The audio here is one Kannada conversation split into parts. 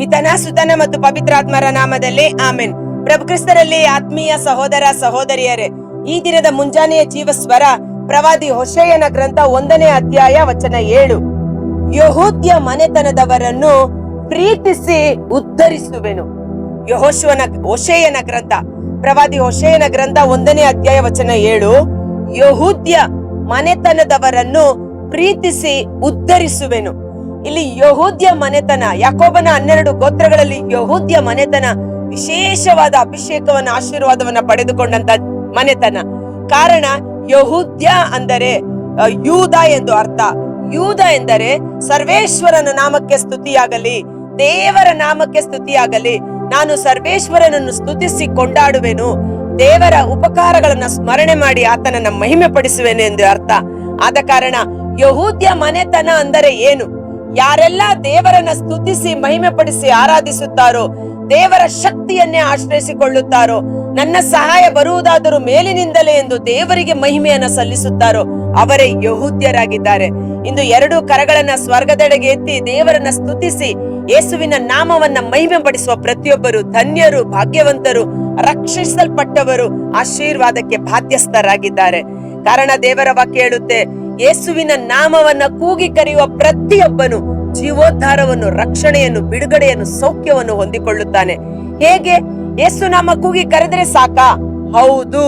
ಪಿತನ ಸುತನ ಮತ್ತು ಪವಿತ್ರಾತ್ಮರ ನಾಮದಲ್ಲಿ ಆಮೆನ್. ಪ್ರಭು ಕ್ರಿಸ್ತರಲ್ಲಿ ಆತ್ಮೀಯ ಸಹೋದರ ಸಹೋದರಿಯರೇ, ಈ ದಿನದ ಮುಂಜಾನೆಯ ಜೀವಸ್ವರ ಪ್ರವಾದಿ ಹೋಶೇಯನ ಗ್ರಂಥ 1ನೇ ಅಧ್ಯಾಯ ವಚನ 7. ಯೆಹೂದ್ಯ ಮನೆತನದವರನ್ನು ಪ್ರೀತಿಸಿ ಉದ್ಧರಿಸುವೆನು. ಹೋಶೇಯನ ಗ್ರಂಥ, ಪ್ರವಾದಿ ಹೋಶೇಯನ ಗ್ರಂಥ 1ನೇ ಅಧ್ಯಾಯ ವಚನ 7. ಯೆಹೂದ್ಯ ಮನೆತನದವರನ್ನು ಪ್ರೀತಿಸಿ ಉದ್ಧರಿಸುವೆನು. ಇಲ್ಲಿ ಯೆಹೂದ್ಯ ಮನೆತನ, ಯಾಕೋಬನ 12 ಗೋತ್ರಗಳಲ್ಲಿ ಯೆಹೂದ್ಯ ಮನೆತನ ವಿಶೇಷವಾದ ಅಭಿಷೇಕವನ್ನ, ಆಶೀರ್ವಾದವನ್ನ ಪಡೆದುಕೊಂಡಂತ ಮನೆತನ. ಕಾರಣ ಯೆಹೂದ್ಯ ಅಂದರೆ ಯೂದ ಎಂದು ಅರ್ಥ. ಯೂದ ಎಂದರೆ ಸರ್ವೇಶ್ವರನ ನಾಮಕ್ಕೆ ಸ್ತುತಿಯಾಗಲಿ, ದೇವರ ನಾಮಕ್ಕೆ ಸ್ತುತಿಯಾಗಲಿ, ನಾನು ಸರ್ವೇಶ್ವರನನ್ನು ಸ್ತುತಿಸಿ ಕೊಂಡಾಡುವೆನು, ದೇವರ ಉಪಕಾರಗಳನ್ನ ಸ್ಮರಣೆ ಮಾಡಿ ಆತನನ್ನ ಮಹಿಮೆ ಪಡಿಸುವೆನು ಎಂದು ಅರ್ಥ. ಆದ ಕಾರಣ ಯೆಹೂದ್ಯ ಮನೆತನ ಅಂದರೆ ಏನು? ಯಾರೆಲ್ಲ ದೇವರನ್ನ ಸ್ತುತಿಸಿ ಮಹಿಮೆ ಪಡಿಸಿ ಆರಾಧಿಸುತ್ತಾರೋ, ದೇವರ ಶಕ್ತಿಯನ್ನೇ ಆಶ್ರಯಿಸಿಕೊಳ್ಳುತ್ತಾರೋ, ನನ್ನ ಸಹಾಯ ಬರುವುದಾದರೂ ಮೇಲಿನಿಂದಲೇ ಎಂದು ದೇವರಿಗೆ ಮಹಿಮೆಯನ್ನ ಸಲ್ಲಿಸುತ್ತಾರೋ ಅವರೇ ಯೆಹೂದ್ಯರಾಗಿದ್ದಾರೆ. ಇಂದು 2 ಕರಗಳನ್ನ ಸ್ವರ್ಗದೆಡೆಗೆ ಎತ್ತಿ ದೇವರನ್ನ ಸ್ತುತಿಸಿ ಯೇಸುವಿನ ನಾಮವನ್ನ ಮಹಿಮೆ ಪಡಿಸುವ ಪ್ರತಿಯೊಬ್ಬರು ಧನ್ಯರು, ಭಾಗ್ಯವಂತರು, ರಕ್ಷಿಸಲ್ಪಟ್ಟವರು, ಆಶೀರ್ವಾದಕ್ಕೆ ಬಾಧ್ಯಸ್ಥರಾಗಿದ್ದಾರೆ. ಕಾರಣ ದೇವರ ವಾಕ್ಯ ಹೇಳುತ್ತೆ, ಯೇಸುವಿನ ನಾಮವನ್ನ ಕೂಗಿ ಕರೆಯುವ ಪ್ರತಿಯೊಬ್ಬನು ಜೀವೋದ್ಧಾರವನ್ನು, ರಕ್ಷಣೆಯನ್ನು, ಬಿಡುಗಡೆಯನ್ನು, ಸೌಖ್ಯವನ್ನು ಹೊಂದಿಕೊಳ್ಳುತ್ತಾನೆ. ಹೇಗೆ? ಯೇಸು ನಾಮ ಕೂಗಿ ಕರೆದರೆ ಸಾಕಾ? ಹೌದು.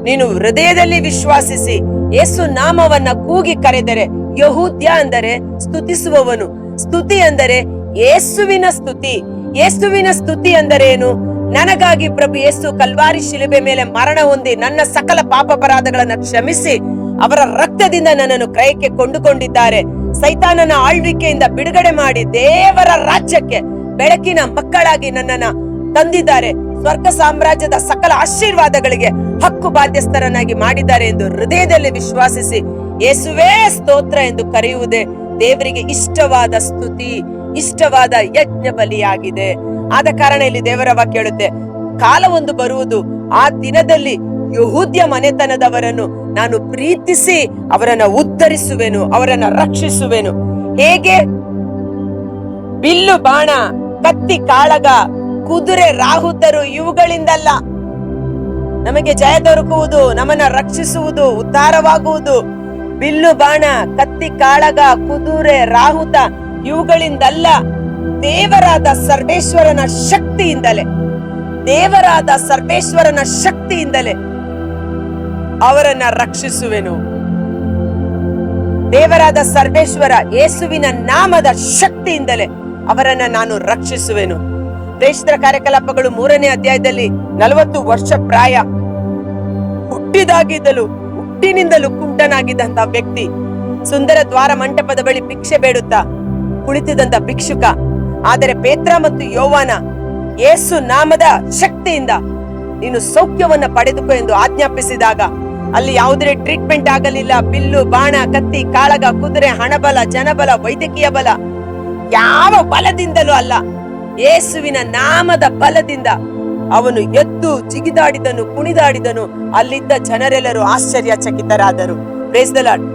ನೀನು ಹೃದಯದಲ್ಲಿ ವಿಶ್ವಾಸಿಸಿ ಯೇಸು ನಾಮವನ್ನ ಕೂಗಿ ಕರೆದರೆ, ಯೆಹೂದ್ಯ ಅಂದರೆ ಸ್ತುತಿಸುವವನು, ಸ್ತುತಿ ಅಂದರೆ ಯೇಸುವಿನ ಸ್ತುತಿ. ಯೇಸುವಿನ ಸ್ತುತಿ ಅಂದರೆ ಏನು? ನನಗಾಗಿ ಪ್ರಭು ಯೇಸು ಕಲ್ವಾರಿ ಶಿಲುಬೆ ಮೇಲೆ ಮರಣ ಹೊಂದಿ ನನ್ನ ಸಕಲ ಪಾಪ ಅಪರಾಧಗಳನ್ನ ಕ್ಷಮಿಸಿ ಅವರ ರಕ್ತದಿಂದ ನನ್ನನ್ನು ಕ್ರಯಕ್ಕೆ ಕೊಂಡುಕೊಂಡಿದ್ದಾರೆ. ಸೈತಾನನ ಆಳ್ವಿಕೆಯಿಂದ ಬಿಡುಗಡೆ ಮಾಡಿ ದೇವರ ರಾಜ್ಯಕ್ಕೆ ಬೆಳಕಿನ ಮಕ್ಕಳಾಗಿ ನನ್ನನ್ನ ತಂದಿದ್ದಾರೆ. ಸ್ವರ್ಗ ಸಾಮ್ರಾಜ್ಯದ ಸಕಲ ಆಶೀರ್ವಾದಗಳಿಗೆ ಹಕ್ಕು ಬಾಧ್ಯಸ್ಥರನ್ನಾಗಿ ಮಾಡಿದ್ದಾರೆ ಎಂದು ಹೃದಯದಲ್ಲಿ ವಿಶ್ವಾಸಿಸಿ ಯೇಸುವೇ ಸ್ತೋತ್ರ ಎಂದು ಕರೆಯುವುದೇ ದೇವರಿಗೆ ಇಷ್ಟವಾದ ಸ್ತುತಿ, ಇಷ್ಟವಾದ ಯಜ್ಞ ಬಲಿಯಾಗಿದೆ. ಆದ ಕಾರಣ ಇಲ್ಲಿ ದೇವರ ವಾಕ್ಯ ಹೇಳುತ್ತೆ, ಕಾಲವೊಂದು ಬರುವುದು, ಆ ದಿನದಲ್ಲಿ ಯೆಹೂದ್ಯ ಮನೆತನದವರನ್ನು ನಾನು ಪ್ರೀತಿಸಿ ಅವರನ್ನ ಉದ್ಧರಿಸುವೆನು, ಅವರನ್ನ ರಕ್ಷಿಸುವೆನು. ಹೇಗೆ? ಬಿಲ್ಲು ಬಾಣ, ಕತ್ತಿ ಕಾಳಗ, ಕುದುರೆ ರಾಹುತರು ಇವುಗಳಿಂದಲ್ಲ ನಮಗೆ ಜಯ ದೊರಕುವುದು, ನಮ್ಮನ್ನ ರಕ್ಷಿಸುವುದು, ಉದ್ಧಾರವಾಗುವುದು. ಬಿಲ್ಲು ಬಾಣ, ಕತ್ತಿ ಕಾಳಗ, ಕುದುರೆ ರಾಹುತ ಇವುಗಳಿಂದಲ್ಲ, ದೇವರಾದ ಸರ್ವೇಶ್ವರನ ಶಕ್ತಿಯಿಂದಲೇ, ದೇವರಾದ ಸರ್ವೇಶ್ವರನ ಶಕ್ತಿಯಿಂದಲೇ ಅವರನ್ನ ರಕ್ಷಿಸುವೆನು. ದೇವರಾದ ಸರ್ವೇಶ್ವರ ಯೇಸುವಿನ ನಾಮದ ಶಕ್ತಿಯಿಂದಲೇ ಅವರನ್ನ ನಾನು ರಕ್ಷಿಸುವೆನು. ಪ್ರೇಷಿತರ ಕಾರ್ಯಕಲಾಪಗಳು 3ನೇ ಅಧ್ಯಾಯದಲ್ಲಿ 40 ವರ್ಷ ಪ್ರಾಯ, ಹುಟ್ಟಿನಿಂದಲೂ ಕುಂಟನಾಗಿದ್ದಂತ ವ್ಯಕ್ತಿ, ಸುಂದರ ದ್ವಾರ ಮಂಟಪದ ಬಳಿ ಭಿಕ್ಷೆ ಬೇಡುತ್ತಾ ಕುಳಿತಿದ್ದಂತ ಭಿಕ್ಷುಕ. ಆದರೆ ಪೇತ್ರ ಮತ್ತು ಯೋವಾನ ಯೇಸು ನಾಮದ ಶಕ್ತಿಯಿಂದ ನೀನು ಸೌಖ್ಯವನ್ನ ಪಡೆದುಕೋ ಎಂದು ಆಜ್ಞಾಪಿಸಿದಾಗ ಅಲ್ಲಿ ಯಾವುದೇ ಟ್ರೀಟ್ಮೆಂಟ್ ಆಗಲಿಲ್ಲ. ಬಿಲ್ಲು ಬಾಣ, ಕತ್ತಿ ಕಾಳಗ, ಕುದುರೆ, ಹಣಬಲ, ಜನಬಲ, ವೈದ್ಯಕೀಯ ಬಲ, ಯಾವ ಬಲದಿಂದಲೂ ಅಲ್ಲ, ಯೇಸುವಿನ ನಾಮದ ಬಲದಿಂದ ಅವನು ಎದ್ದು ಜಿಗಿದಾಡಿದನು, ಕುಣಿದಾಡಿದನು. ಅಲ್ಲಿದ್ದ ಜನರೆಲ್ಲರೂ ಆಶ್ಚರ್ಯಚಕಿತರಾದರು. Praise the lord.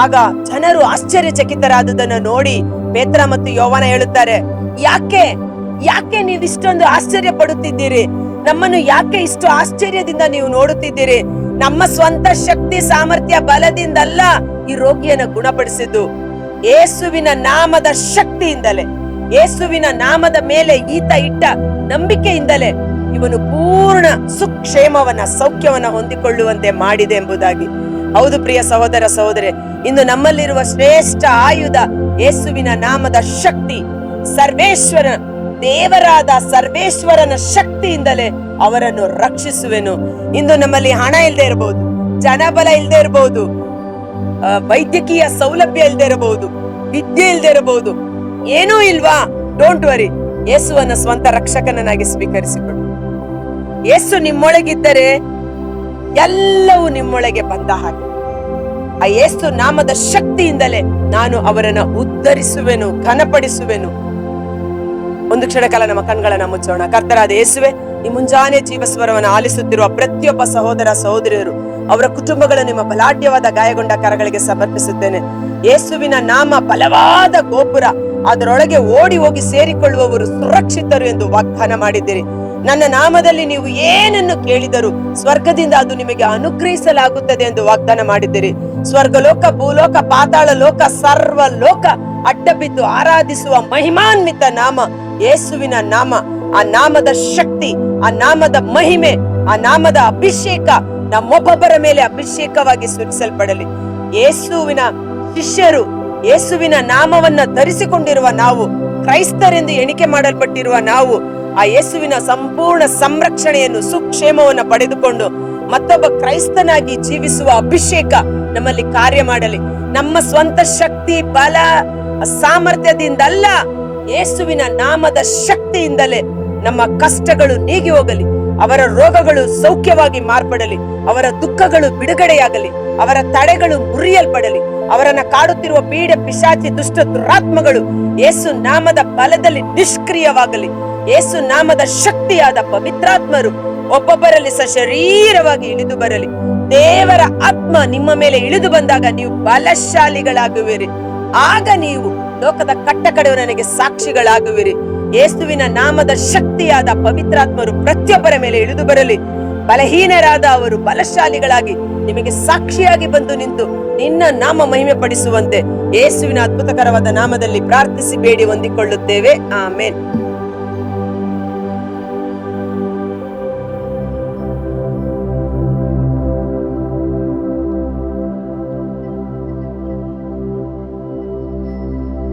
ಆಗ ಜನರು ಆಶ್ಚರ್ಯಚಕಿತರಾದುದನ್ನು ನೋಡಿ ಪೇತ್ರ ಮತ್ತು ಯೋವಾನ ಹೇಳುತ್ತಾರೆ, ಯಾಕೆ ನೀವು ಇಷ್ಟೊಂದು ಆಶ್ಚರ್ಯ ಪಡುತ್ತಿದ್ದೀರಿ? ನಮ್ಮನ್ನು ಯಾಕೆ ಇಷ್ಟು ಆಶ್ಚರ್ಯದಿಂದ ನೀವು ನೋಡುತ್ತಿದ್ದೀರಿ? ನಮ್ಮ ಸ್ವಂತ ಶಕ್ತಿ, ಸಾಮರ್ಥ್ಯ, ಬಲದಿಂದಲ್ಲ ಈ ರೋಗಿಯನ್ನ ಗುಣಪಡಿಸಿದ್ದು, ಯೇಸುವಿನ ನಾಮದ ಶಕ್ತಿಯಿಂದಲೇ, ಯೇಸುವಿನ ನಾಮದ ಮೇಲೆ ಈತ ಇಟ್ಟ ನಂಬಿಕೆಯಿಂದಲೇ ಇವನು ಪೂರ್ಣ ಸುಕ್ಷೇಮವನ್ನ, ಸೌಖ್ಯವನ್ನ ಹೊಂದಿಕೊಳ್ಳುವಂತೆ ಮಾಡಿದೆ ಎಂಬುದಾಗಿ. ಹೌದು ಪ್ರಿಯ ಸಹೋದರ ಸಹೋದರಿ, ಇಂದು ನಮ್ಮಲ್ಲಿರುವ ಶ್ರೇಷ್ಠ ಆಯುಧ ಯೇಸುವಿನ ನಾಮದ ಶಕ್ತಿ. ಸರ್ವೇಶ್ವರ, ದೇವರಾದ ಸರ್ವೇಶ್ವರನ ಶಕ್ತಿಯಿಂದಲೇ ಅವರನ್ನು ರಕ್ಷಿಸುವೆನು. ಇಂದು ನಮ್ಮಲ್ಲಿ ಹಣ ಇಲ್ಲದೆ ಇರಬಹುದು, ಜನಬಲ ಇಲ್ಲದೆ ಇರಬಹುದು, ವೈದ್ಯಕೀಯ ಸೌಲಭ್ಯ ಇಲ್ಲದೆ ಇರಬಹುದು, ವಿದ್ಯೆ ಇಲ್ಲದೆ ಇರಬಹುದು, ಏನೂ ಇಲ್ವಾ? ಡೋಂಟ್ ವರಿ, ಯೇಸುವನ್ನ ಸ್ವಂತ ರಕ್ಷಕನನ್ನಾಗಿ ಸ್ವೀಕರಿಸಿಕೊಳ್ಳಿ. ಯೇಸು ನಿಮ್ಮೊಳಗಿದ್ದರೆ ಎಲ್ಲವೂ ನಿಮ್ಮೊಳಗೆ ಬಂದ ಹಾಗೆ. ಆ ಯೇಸು ನಾಮದ ಶಕ್ತಿಯಿಂದಲೇ ನಾನು ಅವರನ್ನ ಉದ್ಧರಿಸುವೆನು, ಘನಪಡಿಸುವೆನು. ಒಂದು ಕ್ಷಣ ಕಾಲ ನಮ್ಮ ಕಣ್ಗಳನ್ನ ಮುಚ್ಚೋಣ. ಕರ್ತರಾದ ಯೇಸುವೆ, ಈ ಮುಂಜಾನೆ ಜೀವಸ್ವರವನ್ನು ಆಲಿಸುತ್ತಿರುವ ಪ್ರತಿಯೊಬ್ಬ ಸಹೋದರ ಸಹೋದರಿಯರು, ಅವರ ಕುಟುಂಬಗಳು ನಿಮ್ಮ ಬಲಾಢ್ಯವಾದ ಗಾಯಗೊಂಡ ಕರಗಳಿಗೆ ಸಮರ್ಪಿಸುತ್ತೇನೆ. ಯೇಸುವಿನ ನಾಮ ಬಲವಾದ ಗೋಪುರ, ಅದರೊಳಗೆ ಓಡಿ ಹೋಗಿ ಸೇರಿಕೊಳ್ಳುವವರು ಸುರಕ್ಷಿತರು ಎಂದು ವಾಗ್ದಾನ ಮಾಡಿದ್ದೀರಿ. ನನ್ನ ನಾಮದಲ್ಲಿ ನೀವು ಏನನ್ನು ಕೇಳಿದರೂ ಸ್ವರ್ಗದಿಂದ ಅದು ನಿಮಗೆ ಅನುಗ್ರಹಿಸಲಾಗುತ್ತದೆ ಎಂದು ವಾಗ್ದಾನ ಮಾಡಿದ್ದೀರಿ. ಸ್ವರ್ಗಲೋಕ, ಭೂಲೋಕ, ಪಾತಾಳ ಲೋಕ, ಸರ್ವ ಲೋಕ ಅಡ್ಡ ಬಿದ್ದು ಆರಾಧಿಸುವ ಮಹಿಮಾನ್ವಿತ ನಾಮ ಯೇಸುವಿನ ನಾಮ. ಆ ನಾಮದ ಶಕ್ತಿ, ಆ ನಾಮದ ಮಹಿಮೆ, ಆ ನಾಮದ ಅಭಿಷೇಕ ನಮ್ಮೊಬ್ಬೊಬ್ಬರ ಮೇಲೆ ಅಭಿಷೇಕವಾಗಿ ಸುರಿಸಲ್ಪಡಲಿ. ಯೇಸುವಿನ ಶಿಷ್ಯರು, ಯೇಸುವಿನ ನಾಮವನ್ನ ಧರಿಸಿಕೊಂಡಿರುವ ನಾವು, ಕ್ರೈಸ್ತರೆಂದು ಎಣಿಕೆ ಮಾಡಲ್ಪಟ್ಟಿರುವ ನಾವು ಆ ಯೇಸುವಿನ ಸಂಪೂರ್ಣ ಸಂರಕ್ಷಣೆಯನ್ನು, ಸುಕ್ಷೇಮವನ್ನು ಪಡೆದುಕೊಂಡು ಮತ್ತೊಬ್ಬ ಕ್ರೈಸ್ತನಾಗಿ ಜೀವಿಸುವ ಅಭಿಷೇಕ ನಮ್ಮಲ್ಲಿ ಕಾರ್ಯ ಮಾಡಲಿ. ನಮ್ಮ ಸ್ವಂತ ಶಕ್ತಿ, ಬಲ, ಸಾಮರ್ಥ್ಯದಿಂದಲ್ಲ, ಯೇಸುವಿನ ನಾಮದ ಶಕ್ತಿಯಿಂದಲೇ ನಮ್ಮ ಕಷ್ಟಗಳು ನೀಗಿ ಹೋಗಲಿ. ಅವರ ರೋಗಗಳು ಸೌಖ್ಯವಾಗಿ ಮಾರ್ಪಡಲಿ. ಅವರ ದುಃಖಗಳು ಬಿಡುಗಡೆಯಾಗಲಿ. ಅವರ ತಡೆಗಳು ಮುರಿಯಲ್ಪಡಲಿ. ಅವರನ್ನ ಕಾಡುತ್ತಿರುವ ಪೀಡೆ, ಪಿಶಾಚಿ, ದುಷ್ಟ ದುರಾತ್ಮಗಳು ಯೇಸು ನಾಮದ ಬಲದಲ್ಲಿ ನಿಷ್ಕ್ರಿಯವಾಗಲಿ. ಯೇಸು ನಾಮದ ಶಕ್ತಿಯಾದ ಪವಿತ್ರಾತ್ಮರು ಒಬ್ಬೊಬ್ಬರಲ್ಲಿ ಸಶರೀರವಾಗಿ ಇಳಿದು ಬರಲಿ. ದೇವರ ಆತ್ಮ ನಿಮ್ಮ ಮೇಲೆ ಇಳಿದು ಬಂದಾಗ ನೀವು ಬಲಶಾಲಿಗಳಾಗುವಿರಿ. ಆಗ ನೀವು ಲೋಕದ ಕಟ್ಟಕಡೆಯು ನನಗೆ ಸಾಕ್ಷಿಗಳಾಗುವಿರಿ. ಯೇಸುವಿನ ನಾಮದ ಶಕ್ತಿಯಾದ ಪವಿತ್ರಾತ್ಮರು ಪ್ರತಿಯೊಬ್ಬರ ಮೇಲೆ ಇಳಿದು ಬರಲಿ. ಬಲಹೀನರಾದ ಅವರು ಬಲಶಾಲಿಗಳಾಗಿ ನಿಮಗೆ ಸಾಕ್ಷಿಯಾಗಿ ಬಂದು ನಿಂತು ನಿನ್ನ ನಾಮ ಮಹಿಮೆ ಪಡಿಸುವಂತೆ ಯೇಸುವಿನ ಅದ್ಭುತಕರವಾದ ನಾಮದಲ್ಲಿ ಪ್ರಾರ್ಥಿಸಿ ಬೇಡಿ ಹೊಂದಿಕೊಳ್ಳುತ್ತೇವೆ. ಆಮೆನ್.